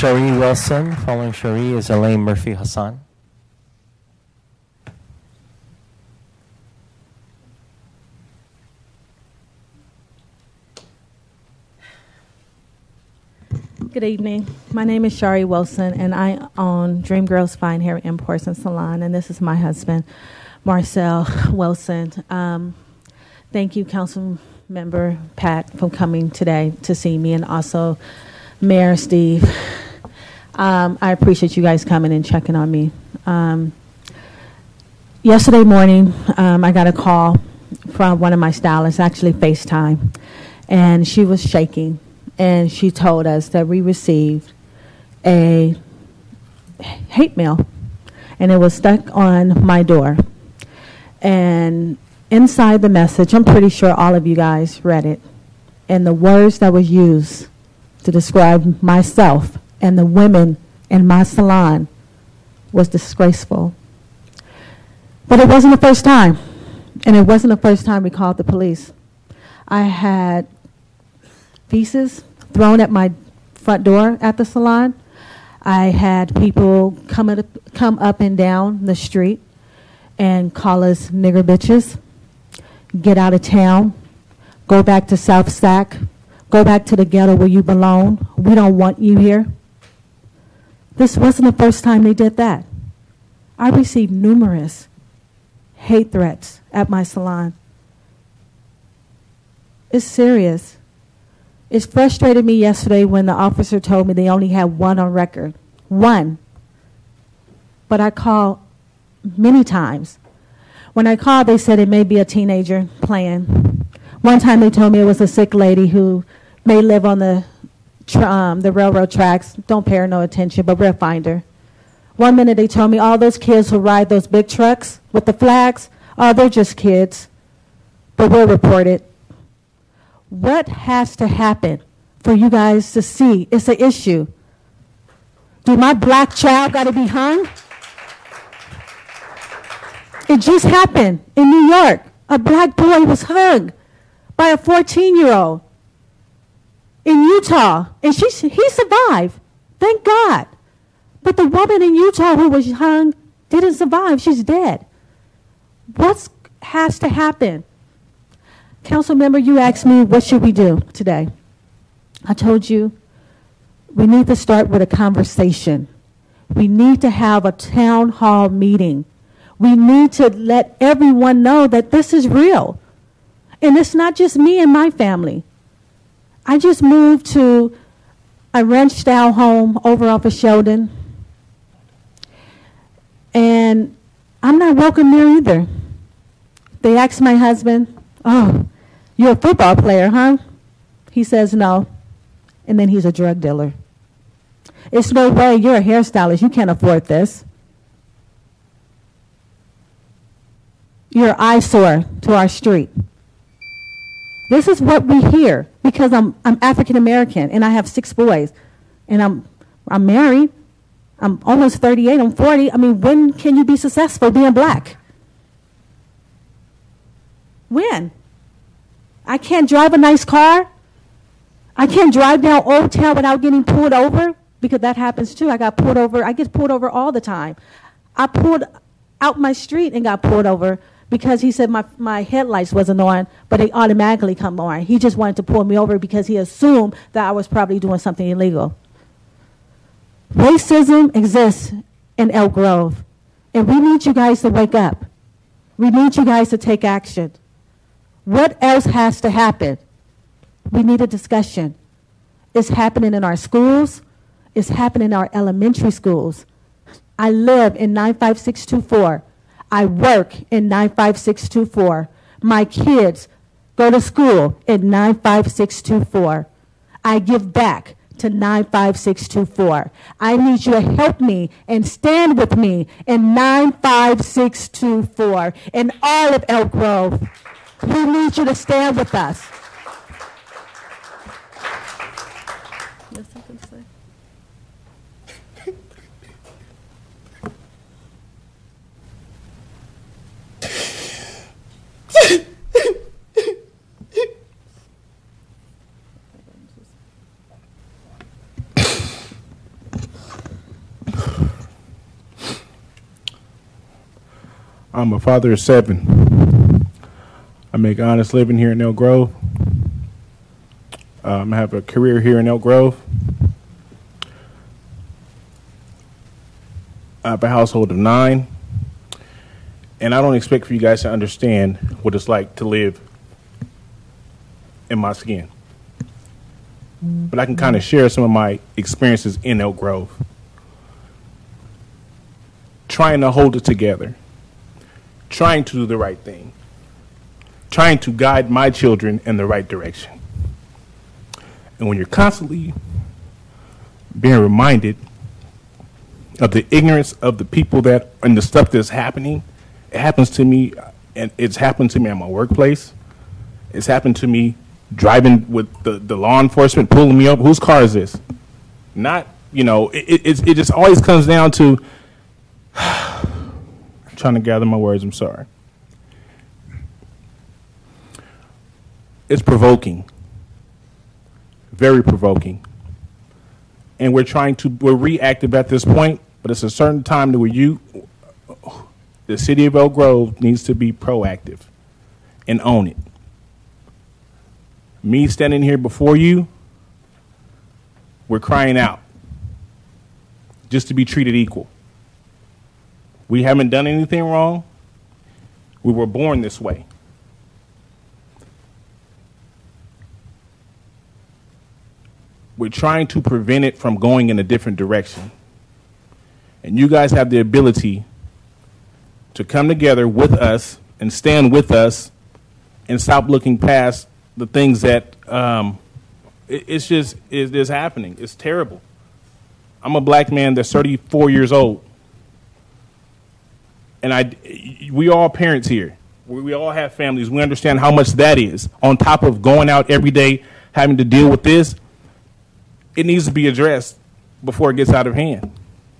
Sharie Wilson. Following Sharie is Elaine Murphy Hassan. Good evening. My name is Sharie Wilson, and I own Dream Girls Hair and Marcell Salon, and this is my husband, Marcell Wilson. Thank you, Council Member Pat, for coming today to see me, and also Mayor Steve. I appreciate you guys coming and checking on me. Yesterday morning, I got a call from one of my stylists, actually FaceTime, and she was shaking. And she told us that we received a hate mail, and it was stuck on my door. And inside the message, I'm pretty sure all of you guys read it, and the words that was used to describe myself and the women in my salon was disgraceful. But it wasn't the first time, and it wasn't the first time we called the police. I had feces thrown at my front door at the salon. I had people come up and down the street and call us nigger bitches, get out of town, go back to South Sac, go back to the ghetto where you belong. We don't want you here. This wasn't the first time they did that. I received numerous hate threats at my salon. It's serious. It frustrated me yesterday when the officer told me they only had one on record. One. But I called many times. When I called, they said it may be a teenager playing. One time they told me it was a sick lady who may live on the railroad tracks. Don't pay her no attention, but we'll find her. One minute they told me all those kids who ride those big trucks with the flags, oh, they're just kids. But we'll report it. What has to happen for you guys to see it's an issue? Do my black child got to be hung? It just happened in New York. A black boy was hung by a 14-year-old in Utah, and he survived. Thank God. But the woman in Utah who was hung didn't survive. She's dead. What has to happen? Council member, you asked me, what should we do today? I told you, we need to start with a conversation. We need to have a town hall meeting. We need to let everyone know that this is real. And it's not just me and my family. I just moved to a ranch-style home over off of Sheldon. And I'm not welcome there either. They asked my husband, oh, you're a football player, huh? He says no. And then he's a drug dealer. It's no way, you're a hairstylist. You can't afford this. You're an eyesore to our street. This is what we hear because I'm African American and I have 6 boys. And I'm married. I'm almost 38. I'm 40. I mean, when can you be successful being black? When? I can't drive a nice car. I can't drive down Old Town without getting pulled over, because that happens too. I get pulled over all the time. I pulled out my street and got pulled over because he said my headlights wasn't on, but they automatically come on. He just wanted to pull me over because he assumed that I was probably doing something illegal. Racism exists in Elk Grove, and we need you guys to wake up. We need you guys to take action. What else has to happen? We need a discussion. It's happening in our schools. It's happening in our elementary schools. I live in 95624. I work in 95624. My kids go to school in 95624. I give back to 95624. I need you to help me and stand with me in 95624 in all of Elk Grove. We need you to stand with us. Yes, I can say. I'm a father of 7. I make an honest living here in Elk Grove. I have a career here in Elk Grove. I have a household of 9. And I don't expect for you guys to understand what it's like to live in my skin. But I can kind of share some of my experiences in Elk Grove. Trying to hold it together. Trying to do the right thing. Trying to guide my children in the right direction. And when you're constantly being reminded of the ignorance of the people that and the stuff that's happening, it happens to me, and it's happened to me at my workplace. It's happened to me driving with the law enforcement pulling me up. Whose car is this? Not, it just always comes down to, I'm trying to gather my words, I'm sorry. It's provoking. Very provoking. And we're reactive at this point, but it's a certain time where the city of Elk Grove needs to be proactive and own it. Me standing here before you, we're crying out just to be treated equal. We haven't done anything wrong. We were born this way. We're trying to prevent it from going in a different direction. And you guys have the ability to come together with us and stand with us and stop looking past the things that it's happening. It's terrible. I'm a black man that's 34 years old. And we all parents here. We all have families. We understand how much that is. On top of going out every day, having to deal with this, it needs to be addressed before it gets out of hand.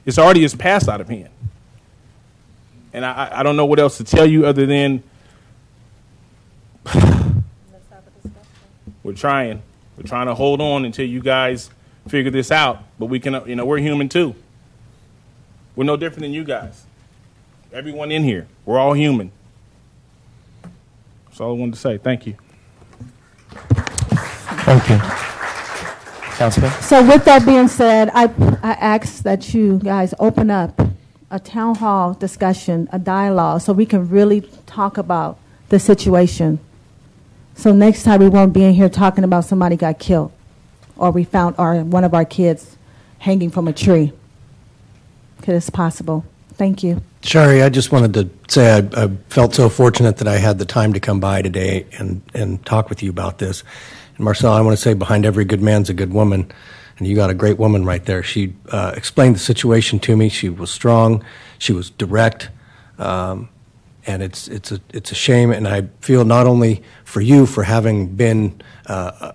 It's passed out of hand. And I don't know what else to tell you other than we're trying to hold on until you guys figure this out. But we can, we're human too. We're no different than you guys. Everyone in here, we're all human. That's all I wanted to say. Thank you. Thank you. Councilman? So with that being said, I ask that you guys open up a town hall discussion, a dialogue, so we can really talk about the situation. So next time we won't be in here talking about somebody got killed or we found one of our kids hanging from a tree. Because it's possible. Thank you. Sharie, I just wanted to say I felt so fortunate that I had the time to come by today and talk with you about this. And Marcell, I want to say behind every good man's a good woman, and you got a great woman right there. She explained the situation to me. She was strong. She was direct. And it's a shame, and I feel not only for you for having been, the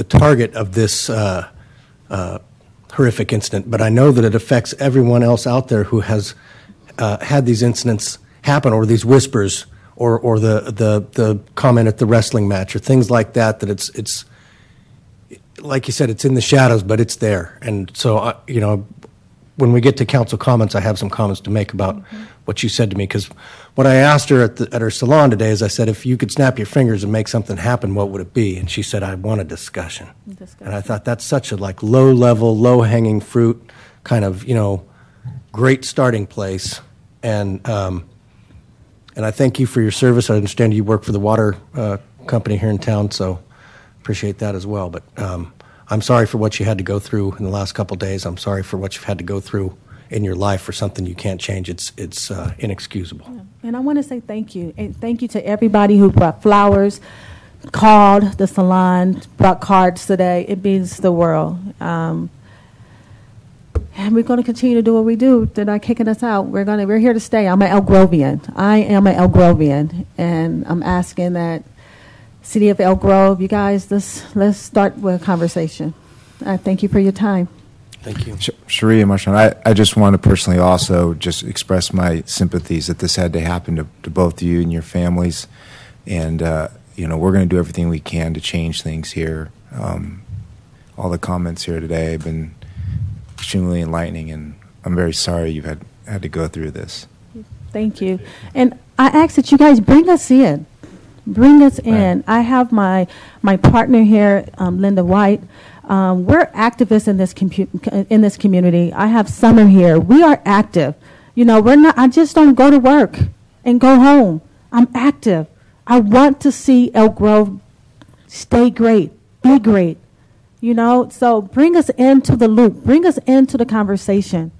target of this horrific incident, but I know that it affects everyone else out there who has had these incidents happen, or these whispers, or the comment at the wrestling match, or things like that. That it's like you said, it's in the shadows, but it's there. And so when we get to council comments, I have some comments to make about what you said to me, because what I asked her at her salon today is, I said, if you could snap your fingers and make something happen, what would it be? And she said, I want a discussion. And I thought that's such a low-level, low-hanging fruit kind of, great starting place. And I thank you for your service. I understand you work for the water company here in town, so appreciate that as well. But I'm sorry for what you had to go through in the last couple of days. I'm sorry for what you've had to go through in your life for something you can't change. It's inexcusable. Yeah. And I want to say thank you. And thank you to everybody who brought flowers, called the salon, brought cards today. It means the world. And we're going to continue to do what we do. They're not kicking us out. We're here to stay. I'm an Elk Grovian. I am an Elk Grovian. And I'm asking that City of Elk Grove, you guys, let's start with a conversation. I thank you for your time. Thank you. Sharie and Marcell, I just want to personally also just express my sympathies that this had to happen to both of you and your families. And, we're going to do everything we can to change things here. All the comments here today have been extremely enlightening, and I'm very sorry you've had to go through this. Thank you. And I ask that you guys bring us in. Bring us in. Right. I have my partner here, Linda White. We're activists in this community. I have Summer here. We are active. You know, we're not. I just don't go to work and go home. I'm active. I want to see Elk Grove stay great, be great. You know, so bring us into the loop. Bring us into the conversation.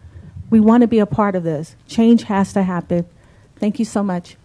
We want to be a part of this. Change has to happen. Thank you so much.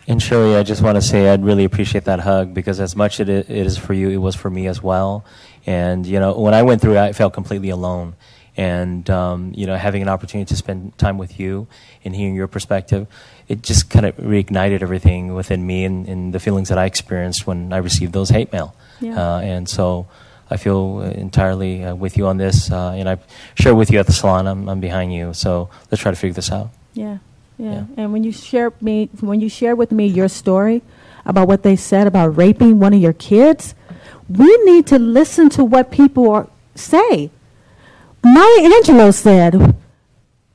And Sharie, I just want to say I'd really appreciate that hug, because as much it is for you, it was for me as well. And, you know, when I went through it, I felt completely alone. And, you know, having an opportunity to spend time with you and hearing your perspective, it just kind of reignited everything within me and the feelings that I experienced when I received those hate mail. Yeah. And so I feel entirely with you on this. And I share with you at the salon. I'm behind you. So let's try to figure this out. Yeah. And when you share with me your story about what they said about raping one of your kids, we need to listen to what people say. Maya Angelou said,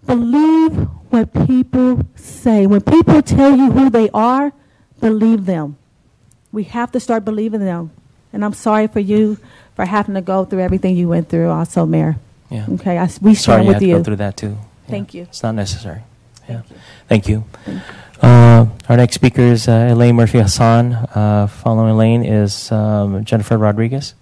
believe what people say. When people tell you who they are, believe them. We have to start believing them. And I'm sorry for you for having to go through everything you went through also, Mayor. Yeah. Okay, we stand with Sorry you you. had to go through that too. Thank you. It's not necessary. Yeah. Thank you. Thank you. Our next speaker is Elaine Murphy Hassan. Following Elaine is Jennifer Rodriguez.